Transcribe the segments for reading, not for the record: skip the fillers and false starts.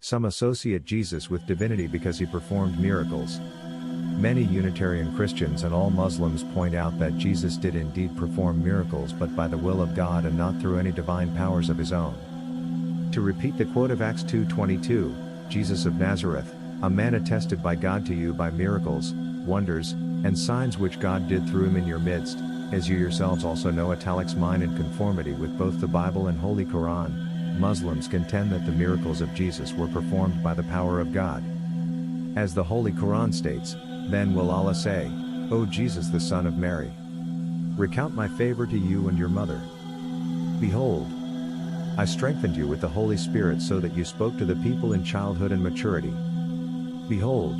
Some associate Jesus with divinity because he performed miracles. Many Unitarian Christians and all Muslims point out that Jesus did indeed perform miracles, but by the will of God and not through any divine powers of his own. To repeat the quote of Acts 2:22, Jesus of Nazareth, a man attested by God to you by miracles, wonders, and signs which God did through him in your midst, as you yourselves also know. Italics mine in conformity with both the Bible and Holy Quran, Muslims contend that the miracles of Jesus were performed by the power of God. As the Holy Quran states, then will Allah say, O Jesus the Son of Mary, recount my favor to you and your mother. Behold, I strengthened you with the Holy Spirit so that you spoke to the people in childhood and maturity. Behold,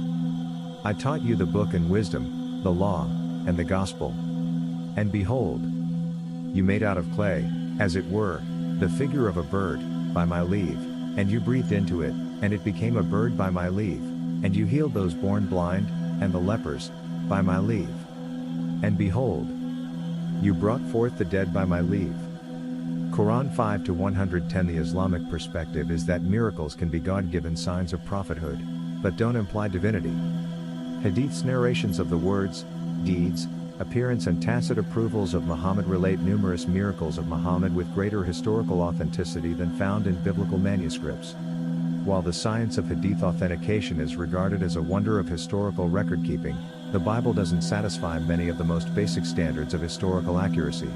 I taught you the book and wisdom, the law, and the gospel. And behold, you made out of clay, as it were, the figure of a bird, by my leave, and you breathed into it, and it became a bird by my leave, and you healed those born blind, and the lepers, by my leave. And behold, you brought forth the dead by my leave. Quran 5-110. The Islamic perspective is that miracles can be God-given signs of prophethood, but don't imply divinity. Hadith's narrations of the words, deeds, appearance and tacit approvals of Muhammad relate numerous miracles of Muhammad with greater historical authenticity than found in biblical manuscripts. While the science of Hadith authentication is regarded as a wonder of historical record-keeping, the Bible doesn't satisfy many of the most basic standards of historical accuracy.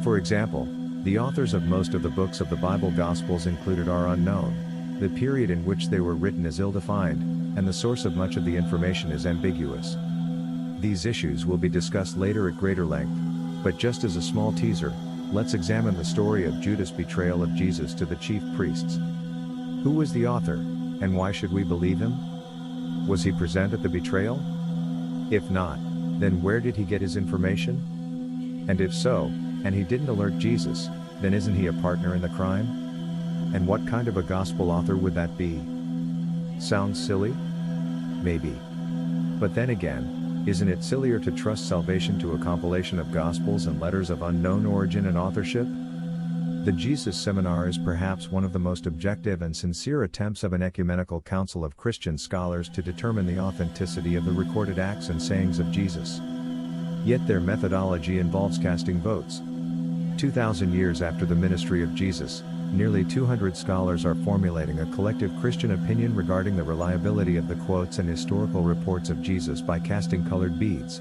For example, the authors of most of the books of the Bible Gospels included are unknown, the period in which they were written is ill-defined, and the source of much of the information is ambiguous. These issues will be discussed later at greater length, but just as a small teaser, let's examine the story of Judas' betrayal of Jesus to the chief priests. Who was the author, and why should we believe him? Was he present at the betrayal? If not, then where did he get his information? And if so, and he didn't alert Jesus, then isn't he a partner in the crime? And what kind of a gospel author would that be? Sounds silly? Maybe. But then again, isn't it sillier to trust salvation to a compilation of gospels and letters of unknown origin and authorship? The Jesus Seminar is perhaps one of the most objective and sincere attempts of an ecumenical council of Christian scholars to determine the authenticity of the recorded acts and sayings of Jesus. Yet their methodology involves casting votes. 2,000 years after the ministry of Jesus, nearly 200 scholars are formulating a collective Christian opinion regarding the reliability of the quotes and historical reports of Jesus by casting colored beads.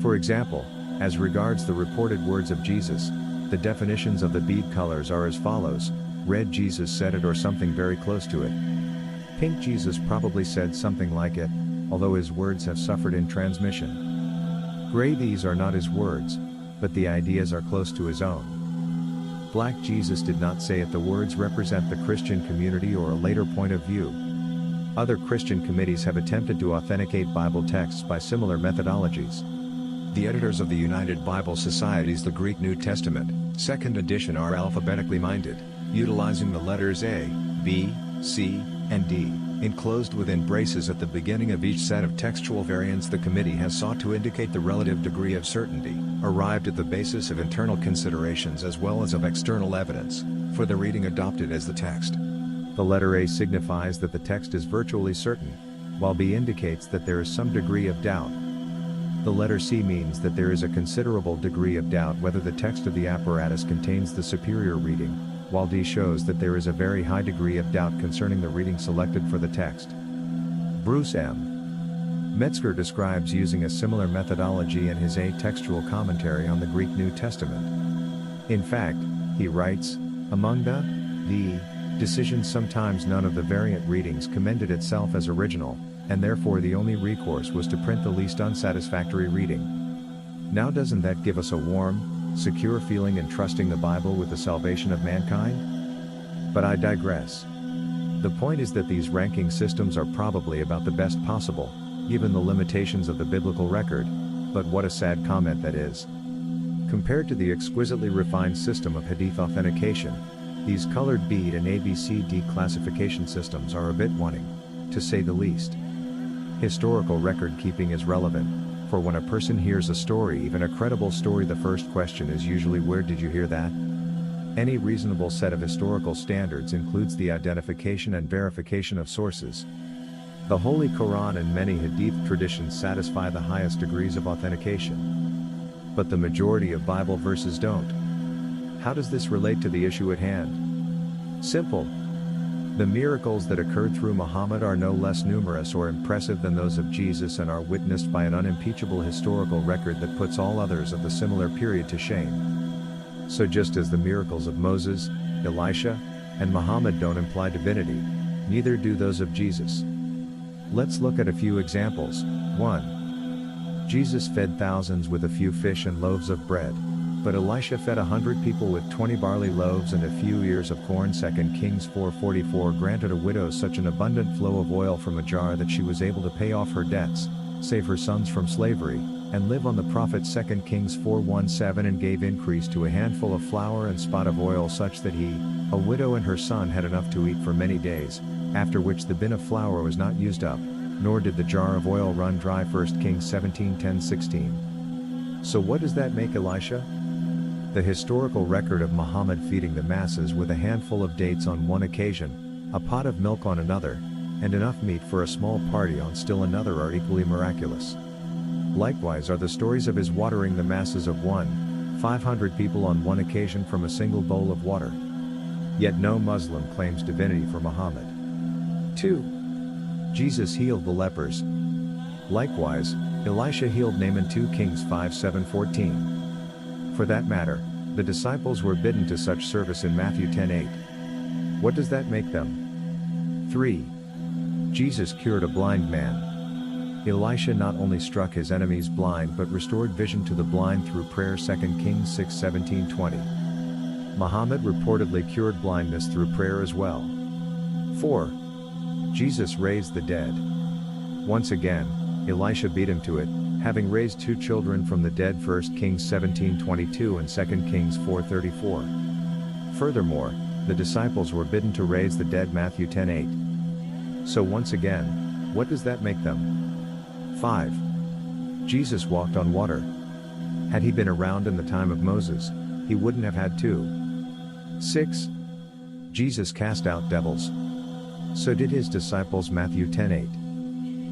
For example, as regards the reported words of Jesus, the definitions of the bead colors are as follows: red Jesus said it or something very close to it. Pink Jesus probably said something like it, although his words have suffered in transmission. Gray these are not his words, but the ideas are close to his own. Black Jesus did not say it. The words represent the Christian community or a later point of view. Other Christian committees have attempted to authenticate Bible texts by similar methodologies. The editors of the United Bible Society's The Greek New Testament, 2nd edition are alphabetically minded, utilizing the letters A, B, C, and D, enclosed within braces at the beginning of each set of textual variants. The committee has sought to indicate the relative degree of certainty, arrived at the basis of internal considerations as well as of external evidence, for the reading adopted as the text. The letter A signifies that the text is virtually certain, while B indicates that there is some degree of doubt. The letter C means that there is a considerable degree of doubt whether the text of the apparatus contains the superior reading, while D shows that there is a very high degree of doubt concerning the reading selected for the text. Bruce M. Metzger describes using a similar methodology in his A-textual commentary on the Greek New Testament. In fact, he writes, among the decisions sometimes none of the variant readings commended itself as original, and therefore the only recourse was to print the least unsatisfactory reading. Now doesn't that give us a warm, secure feeling in trusting the Bible with the salvation of mankind? But I digress. The point is that these ranking systems are probably about the best possible, given the limitations of the biblical record, but what a sad comment that is. Compared to the exquisitely refined system of Hadith authentication, these colored bead and ABCD classification systems are a bit wanting, to say the least. Historical record keeping is relevant, for when a person hears a story, even a credible story, the first question is usually, where did you hear that? Any reasonable set of historical standards includes the identification and verification of sources. The Holy Quran and many Hadith traditions satisfy the highest degrees of authentication. But the majority of Bible verses don't. How does this relate to the issue at hand? Simple. The miracles that occurred through Muhammad are no less numerous or impressive than those of Jesus and are witnessed by an unimpeachable historical record that puts all others of the similar period to shame. So just as the miracles of Moses, Elisha, and Muhammad don't imply divinity, neither do those of Jesus. Let's look at a few examples. 1. Jesus fed thousands with a few fish and loaves of bread, but Elisha fed 100 people with 20 barley loaves and a few ears of corn. 2 Kings 4:44 granted a widow such an abundant flow of oil from a jar that she was able to pay off her debts, save her sons from slavery, and live on the profit. 2 Kings 4:17 and gave increase to a handful of flour and spot of oil such that he, a widow and her son had enough to eat for many days, after which the bin of flour was not used up, nor did the jar of oil run dry. 1 Kings 17:10-16. So what does that make Elisha? The historical record of Muhammad feeding the masses with a handful of dates on one occasion, a pot of milk on another, and enough meat for a small party on still another are equally miraculous. Likewise are the stories of his watering the masses of 500 people on one occasion from a single bowl of water. Yet no Muslim claims divinity for Muhammad. 2. Jesus healed the lepers. Likewise, Elisha healed Naaman. 2 Kings 5:7-14. For that matter, the disciples were bidden to such service in Matthew 10:8. What does that make them? 3. Jesus cured a blind man. Elisha not only struck his enemies blind but restored vision to the blind through prayer. 2 Kings 6:17-20. Muhammad reportedly cured blindness through prayer as well. 4. Jesus raised the dead. Once again, Elisha beat him to it, having raised 2 children from the dead. 1 Kings 17:22 and 2 Kings 4:34. Furthermore, the disciples were bidden to raise the dead. Matthew 10:8. So once again, what does that make them? 5. Jesus walked on water. Had he been around in the time of Moses, he wouldn't have had to. 6. Jesus cast out devils. So did his disciples. Matthew 10:8.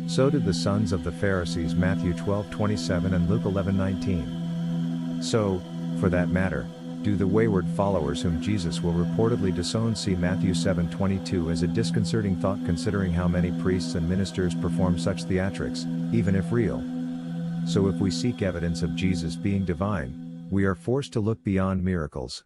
So did the sons of the Pharisees. Matthew 12:27 and Luke 11:19. So, for that matter, do the wayward followers whom Jesus will reportedly disown. See Matthew 7:22 as a disconcerting thought considering how many priests and ministers perform such theatrics, even if real. So if we seek evidence of Jesus being divine, we are forced to look beyond miracles.